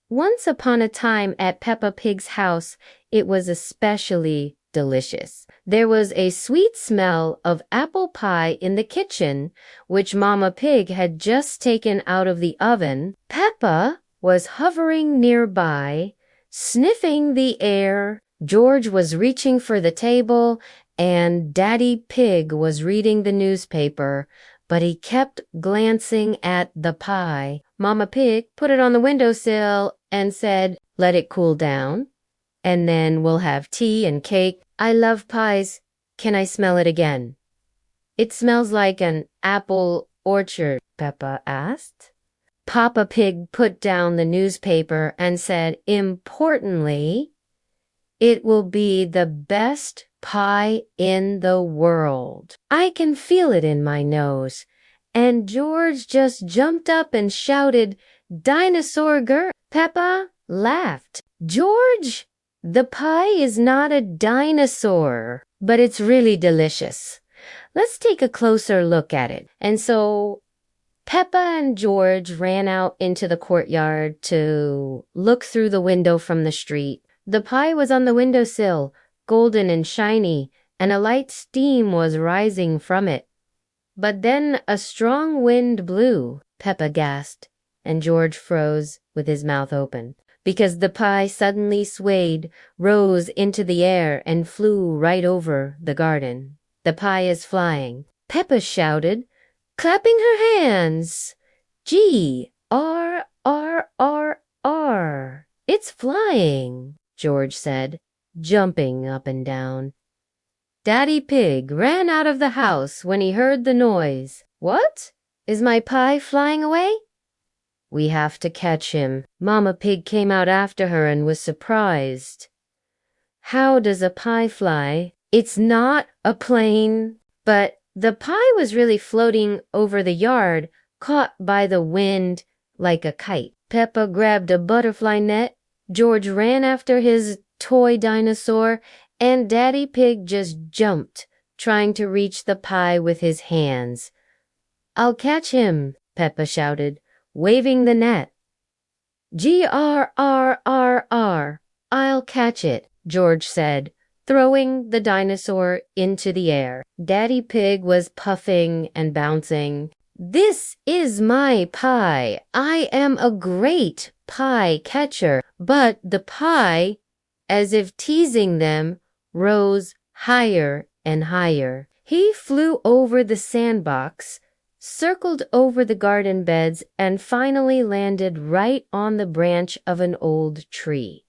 Once upon a time at Peppa Pig's house, it was especially delicious. There was a sweet smell of apple pie in the kitchen, which Mama Pig had just taken out of the oven. Peppa was hovering nearby, sniffing the air. George was reaching for the table, and Daddy Pig was reading the newspaper, but he kept glancing at the pie. Mama Pig put it on the windowsill and said, "Let it cool down, and then we'll have tea and cake. I love pies. Can I smell it again?" "It smells like an apple orchard," Peppa asked. Papa Pig put down the newspaper and said importantly, "It will be the best pie in the world. I can feel it in my nose." And George just jumped up and shouted, "Dinosaur girl!" Peppa laughed. "George, the pie is not a dinosaur, but it's really delicious. Let's take a closer look at it." And so Peppa and George ran out into the courtyard to look through the window from the street. The pie was on the windowsill, golden and shiny, and a light steam was rising from it. But then a strong wind blew. Peppa gasped, and George froze with his mouth open, because the pie suddenly swayed, rose into the air, and flew right over the garden. "The pie is flying," Peppa shouted, clapping her hands. "G, R, R, R, R. It's flying," George said, jumping up and down. Daddy Pig ran out of the house when he heard the noise. "What? Is my pie flying away?" "We have to catch him." Mama Pig came out after her and was surprised. "How does a pie fly? It's not a plane." But the pie was really floating over the yard, caught by the wind like a kite. Peppa grabbed a butterfly net, George ran after his toy dinosaur, and Daddy Pig just jumped, trying to reach the pie with his hands. "I'll catch him," Peppa shouted, waving the net. "G-R-R-R-R, I'll catch it," George said, throwing the dinosaur into the air. Daddy Pig was puffing and bouncing. "This is my pie. I am a great pie catcher." But the pie, as if teasing them, rose higher and higher. He flew over the sandbox, circled over the garden beds, and finally landed right on the branch of an old tree.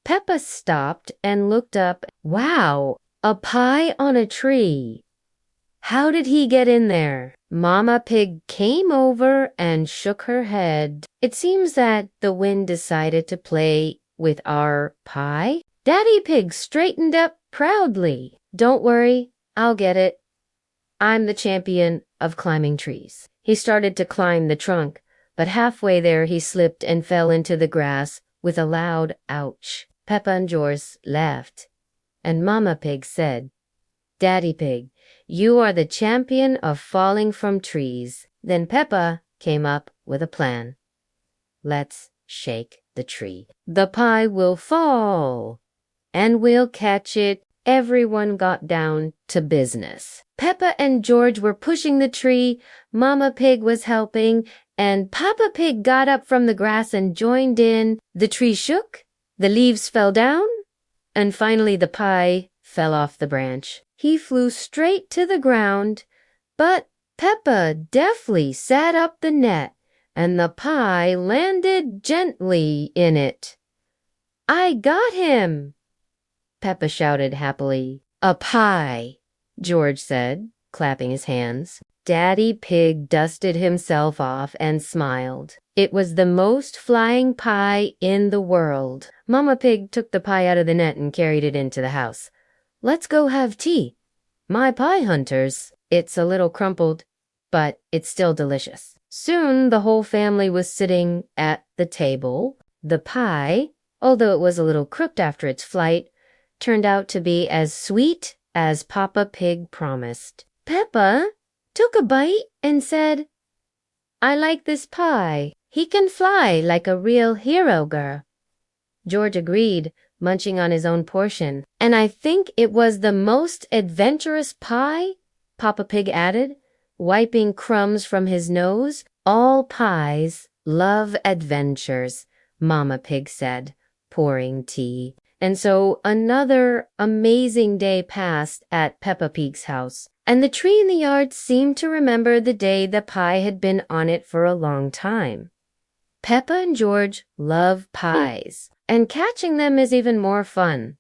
Peppa stopped and looked up. "Wow, a pie on a tree. How did he get in there?" Mama Pig came over and shook her head. "It seems that the wind decided to play with our pie." Daddy Pig straightened up proudly. "Don't worry, I'll get it. I'm the champion of climbing trees." He started to climb the trunk, but halfway there he slipped and fell into the grass with a loud ouch. Peppa and George laughed, and Mama Pig said, "Daddy Pig, you are the champion of falling from trees." Then Peppa came up with a plan. "Let's shake the tree. The pie will fall, and we'll catch it." Everyone got down to business. Peppa and George were pushing the tree, Mama Pig was helping, and Papa Pig got up from the grass and joined in. The tree shook, the leaves fell down, and finally the pie fell off the branch. He flew straight to the ground, but Peppa deftly sat up the net, and the pie landed gently in it. "I got him!" Peppa shouted happily. "A pie," George said, clapping his hands. Daddy Pig dusted himself off and smiled. It was the most flying pie in the world. Mama Pig took the pie out of the net and carried it into the house. "Let's go have tea, my pie hunters." It's a little crumpled, but it's still delicious. Soon the whole family was sitting at the table. The pie, although it was a little crooked after its flight, turned out to be as sweet as Papa Pig promised. Peppa took a bite and said, "I like this pie." He can fly like a real hero, girl. George agreed, munching on his own portion. And I think it was the most adventurous pie, Papa Pig added, wiping crumbs from his nose. All pies love adventures, Mama Pig said, pouring tea. And so another amazing day passed at Peppa Pig's house, and the tree in the yard seemed to remember the day the pie had been on it for a long time. Peppa and George love pies, and catching them is even more fun.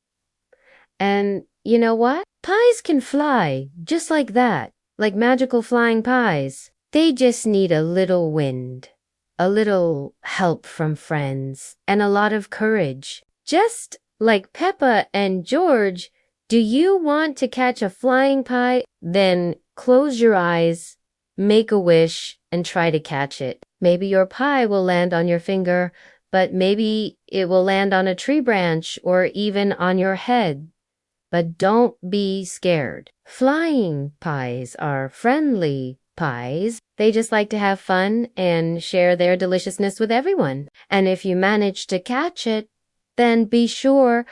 And you know what? Pies can fly just like that, like magical flying pies. They just need a little wind, a little help from friends, and a lot of courage. Just like Peppa and George, do you want to catch a flying pie? Then close your eyes, make a wish, and try to catch it. Maybe your pie will land on your finger, but maybe it will land on a tree branch or even on your head. But don't be scared. Flying pies are friendly pies. They just like to have fun and share their deliciousness with everyone. And if you manage to catch it, then be sure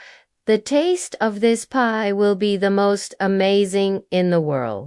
the taste of this pie will be the most amazing in the world.